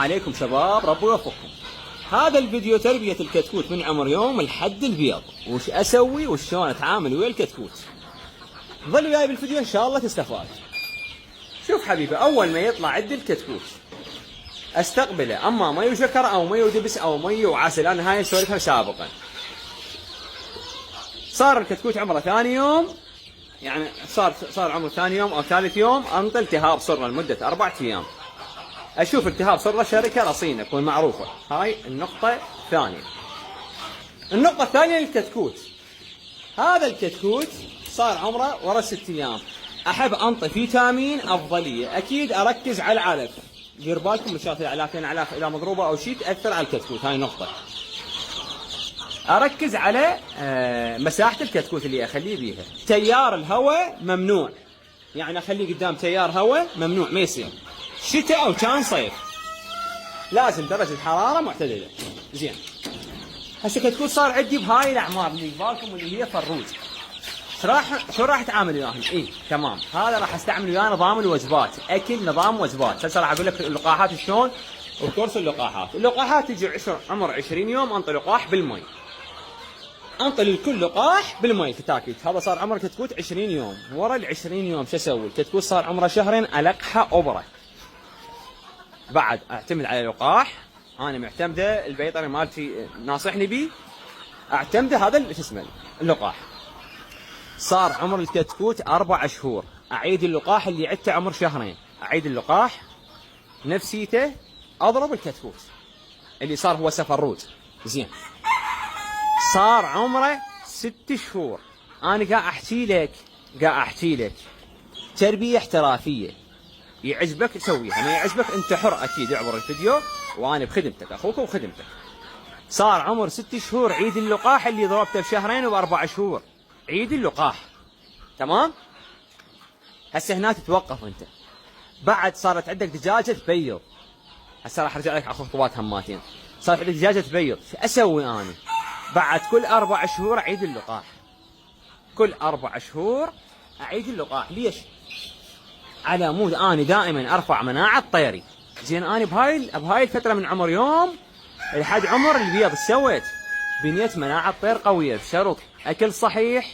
عليكم شباب، ربي يوفقكم. هذا الفيديو تربية الكتكوت من عمر يوم لحد البيض، وش اسوي وشلون اتعامل ويا الكتكوت. ظل وياي بالفيديو ان شاء الله تستفاد. شوف حبيبي، اول ما يطلع عندي الكتكوت استقبله اما مي وشكر او مي ودبس او مي وعسل، انا هاي سولفها سابقا. صار الكتكوت عمره ثاني يوم، يعني صار عمره ثاني يوم او ثالث يوم، انطي التهاب سره لمدة 4 ايام. اشوف التهاب سره شركه رصينه تكون معروفه. هاي النقطه الثانيه. النقطه الثانيه للكتكوت، هذا الكتكوت صار عمره ورا 6 ايام، احب انطي فيتامين افضليه. اكيد اركز على العلف، دير بالكم من شغله العلاف، لان العلاف اذا مضروبه او شيء تاثر على الكتكوت. هاي نقطه. اركز على مساحه الكتكوت اللي اخليه بيها. تيار الهواء ممنوع، يعني اخليه قدام تيار هواء ممنوع، ما يصير شتاء او كان صيف، لازم درجه حراره معتدله. زين، هسه كتكوت صار عندي بهاي الاعمار اللي بالكم اللي هي فروج. شو راح اتعامل وياهم؟ تمام، هذا راح استعمل وياه نظام الوجبات، اكل نظام وجبات. هسه راح اقول لك اللقاحات شلون وكورس اللقاحات. اللقاحات تجي عمر 20 يوم انطي لقاح بالمي، انطي للكل لقاح بالمي كتاكيت. هذا صار عمر كتكوت 20 يوم. ورا ال 20 يوم شو اسوي؟ الكتكوت صار عمره شهرين، القحه ابره. بعد اعتمد على لقاح انا معتمده، البيطري مالتي ناصحني بيه، اعتمده هذا شو اسمه اللقاح. صار عمر الكتكوت 4 شهور، اعيد اللقاح اللي عدته عمر شهرين، اعيد اللقاح نفسيته، اضرب الكتكوت اللي صار هو سفروت. زين، صار عمره 6 شهور، انا قاعد احكي لك تربيه احترافيه. يعجبك سويها، ما يعجبك انت حر. اكيد اعبر الفيديو وانا بخدمتك، اخوك وخدمتك. صار عمر 6 شهور، عيد اللقاح اللي ضربته بشهرين وب4 شهور، عيد اللقاح. تمام، هسه هنا تتوقف انت. بعد صارت عندك دجاجه تبيض، هسه راح ارجع لك على خطوات هماتين. صارت عندك دجاجه تبيض، شو اسوي انا؟ بعد كل 4 شهور اعيد اللقاح، كل 4 شهور اعيد اللقاح. ليش؟ على مود اني دائما ارفع مناعه طيري. زين، انا بهاي الفتره من عمر يوم لحد عمر البيض ايش سويت؟ بنيت مناعه طير قويه بشرط اكل صحيح،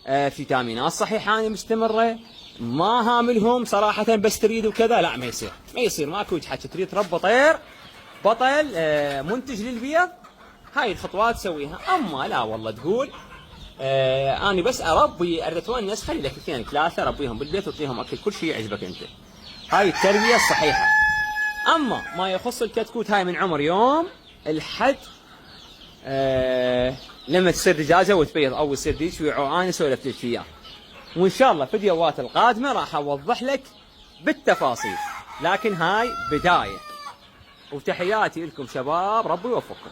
فيتامينات صحيحه انا مستمره، ما هاملهم صراحه بس تريد وكذا. لا، ما يصير ماكو حكي. تريد تربى طير بطل منتج للبيض، هاي الخطوات تسويها. اما لا والله تقول أنا بس أربي، أريد أتونس، خلي لك 2 3 ربيهم بالبيت وتعطيهم أكل كل شيء يعجبك أنت. هاي التربية الصحيحة. أما ما يخص الكتكوت هاي من عمر يوم لحد لما تصير دجاجة وتبيض أو يصير ديش ويعو، أنا سولفت لك إياه. وإن شاء الله فيديوهات القادمة راح أوضح لك بالتفاصيل، لكن هاي بداية. وتحياتي لكم شباب، ربي يوفقكم.